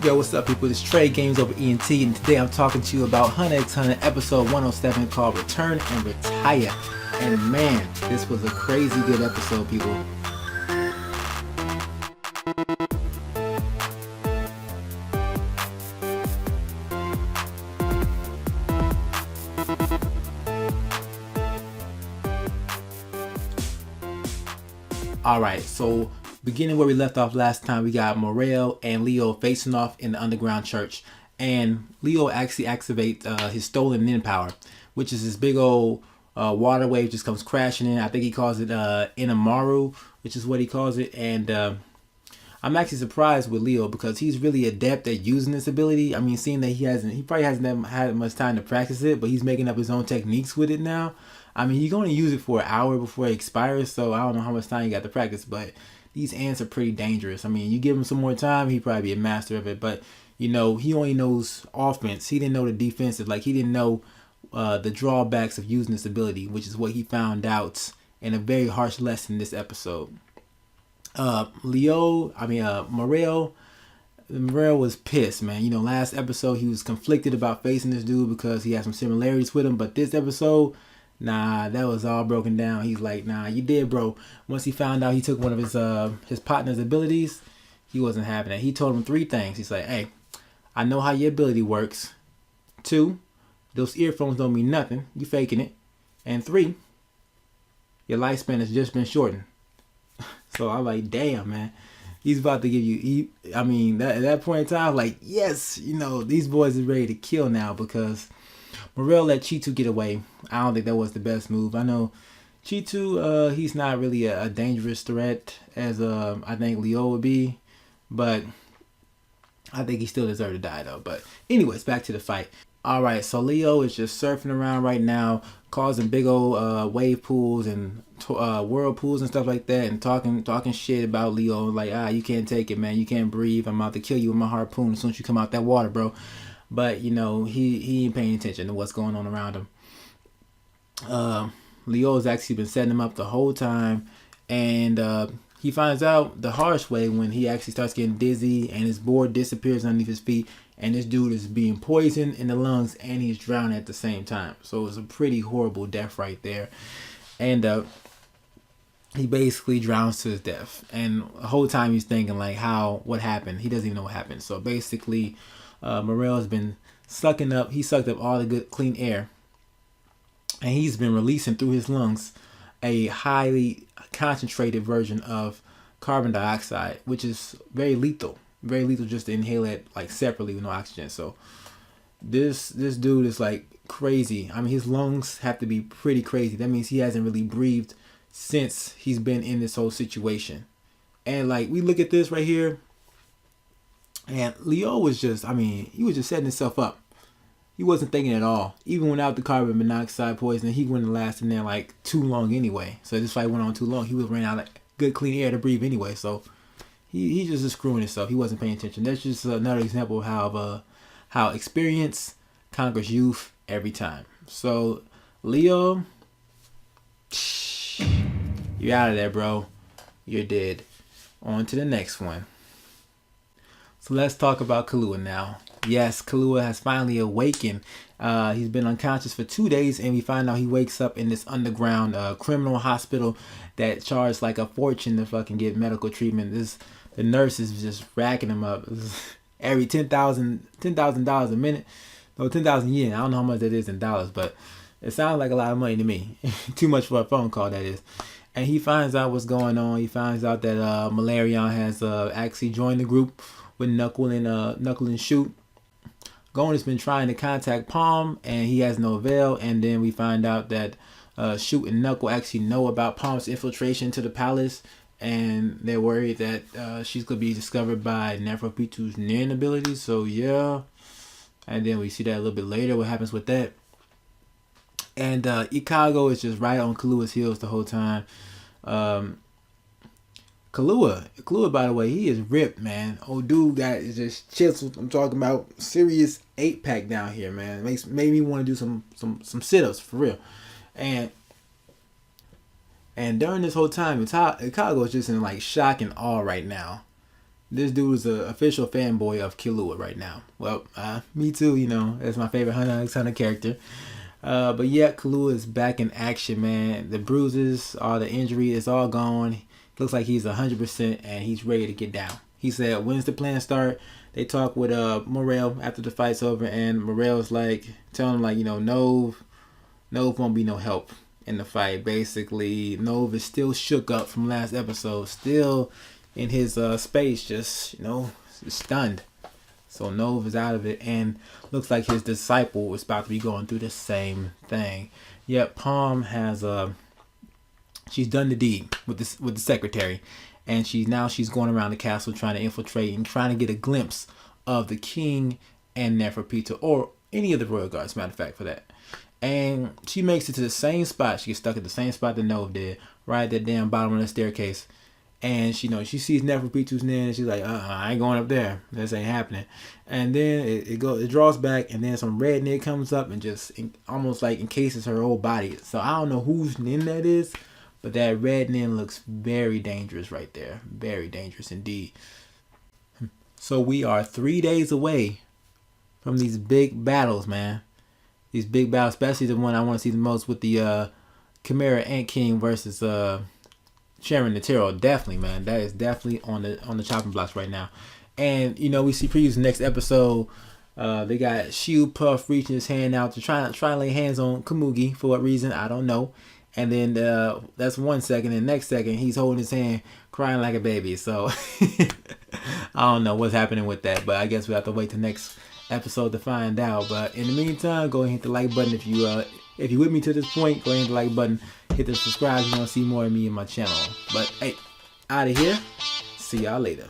Yo, what's up, people? It's Trey Games over ENT, and today I'm talking to you about HxH episode 107 called Return and Retire. And man, this was a crazy good episode, people. Alright, so beginning where we left off last time, we got Morel and Leol facing off in the underground church. And Leol actually activates his stolen nin power, which is this big old water wave just comes crashing in. I think he calls it Inamaru, which is what he calls it. And I'm actually surprised with Leol because he's really adept at using this ability. I mean, seeing that he probably hasn't had much time to practice it, but he's making up his own techniques with it now. I mean, he's going to use it for an hour before it expires, so I don't know how much time he got to practice, but these ants are pretty dangerous. I mean, you give him some more time, he'd probably be a master of it, but, you know, he only knows offense. He didn't know the defensive. Like, he didn't know the drawbacks of using this ability, which is what he found out in a very harsh lesson this episode. Morel was pissed, man. You know, last episode, he was conflicted about facing this dude because he had some similarities with him, but this episode, nah, that was all broken down. He's like, nah, you did, bro. Once he found out he took one of his partner's abilities, he wasn't having it. He told him 3 things. He's like, hey, I know how your ability works. 2, those earphones don't mean nothing. You faking it. And 3, your lifespan has just been shortened. So I'm like, damn, man. He's about to give you, at that point in time, like, yes, you know, these boys are ready to kill now because Morel let Chitu get away. I don't think that was the best move. I know Chitu, he's not really a dangerous threat as I think Leol would be, but I think he still deserved to die though. But anyways, back to the fight. Alright, so Leol is just surfing around right now, causing big old wave pools and whirlpools and stuff like that, and talking shit about Leol. Like, you can't take it, man. You can't breathe. I'm about to kill you with my harpoon as soon as you come out that water, bro. But, you know, he ain't paying attention to what's going on around him. Leol's actually been setting him up the whole time. And he finds out the harsh way when he actually starts getting dizzy and his board disappears underneath his feet. And this dude is being poisoned in the lungs and he's drowning at the same time. So it was a pretty horrible death right there. And he basically drowns to his death. And the whole time he's thinking like, what happened? He doesn't even know what happened. So basically, Morel has been sucked up all the good clean air, and he's been releasing through his lungs a highly concentrated version of carbon dioxide, which is very lethal just to inhale it like separately with no oxygen. So this dude is like crazy. I mean, his lungs have to be pretty crazy. That means he hasn't really breathed since he's been in this whole situation. And like, we look at this right here, and Leol was just, he was just setting himself up. He wasn't thinking at all. Even without the carbon monoxide poisoning, he wouldn't last in there like too long anyway. So this fight went on too long. He was running out of good clean air to breathe anyway. So he just screwing himself. He wasn't paying attention. That's just another example of how experience conquers youth every time. So Leol, you're out of there, bro. You're dead. On to the next one. So let's talk about Kilua now. Yes, Kilua has finally awakened. He's been unconscious for 2 days, and we find out he wakes up in this underground criminal hospital that charges like a fortune to fucking get medical treatment. The nurse is just racking him up. Every $10,000 a minute. No, 10,000 yen. I don't know how much that is in dollars, but it sounds like a lot of money to me. Too much for a phone call, that is. And he finds out what's going on. He finds out that Malarion has actually joined the group with Knuckle and Shoot. Gon has been trying to contact Palm, and he has no avail. And then we find out that Shoot and Knuckle actually know about Palm's infiltration to the palace, and they're worried that she's gonna be discovered by Neferpitou's nin abilities. So yeah, and then we see that a little bit later. What happens with that? And ikalgo is just right on Kilua's heels the whole time. Kilua, by the way, he is ripped, man. Old dude got is just chiseled. I'm talking about serious 8-pack down here, man. Made me want to do some sit-ups for real. And during this whole time, ikalgo is just in like shock and awe right now. this dude is an official fanboy of Kilua right now. Well, me too, you know. That's my favorite Hunter character. But yeah, Kilua is back in action, man. The bruises, all the injury, it's all gone. Looks like he's 100% and he's ready to get down. He said, when's the plan start? They talk with Morel after the fight's over, and Morel's like, telling him, like, you know, Knov won't be no help in the fight. Basically, Knov is still shook up from last episode, still in his space, just, you know, stunned. So Knov is out of it, and looks like his disciple is about to be going through the same thing. Yet Plam has she's done the deed with the secretary, and she's going around the castle trying to infiltrate and trying to get a glimpse of the king and neferpitou, or any of the royal guards, matter of fact, for that. And she makes it to the same spot. She gets stuck at the same spot that Knov did, right at that damn bottom of the staircase. And she sees neferpitou's name, and she's like, I ain't going up there. This ain't happening. And then it draws back, and then some redneck comes up and just almost like encases her whole body. So I don't know whose nin that is, but that red nin looks very dangerous right there. Very dangerous indeed. So we are 3 days away from these big battles, man. These big battles, especially the one I want to see the most with the Chimera Ant King versus Sharon the Terror. Definitely, man. That is definitely on the chopping blocks right now. And you know, we see previews the next episode. They got Shield Puff reaching his hand out to try to lay hands on Komugi for what reason, I don't know. And then that's 1 second, and next second he's holding his hand, crying like a baby. So I don't know what's happening with that, but I guess we have to wait till next episode to find out. But in the meantime, go ahead and hit the like button if you're with me to this point. Go ahead and hit the like button, hit the subscribe if you want to see more of me and my channel. But hey, out of here. See y'all later.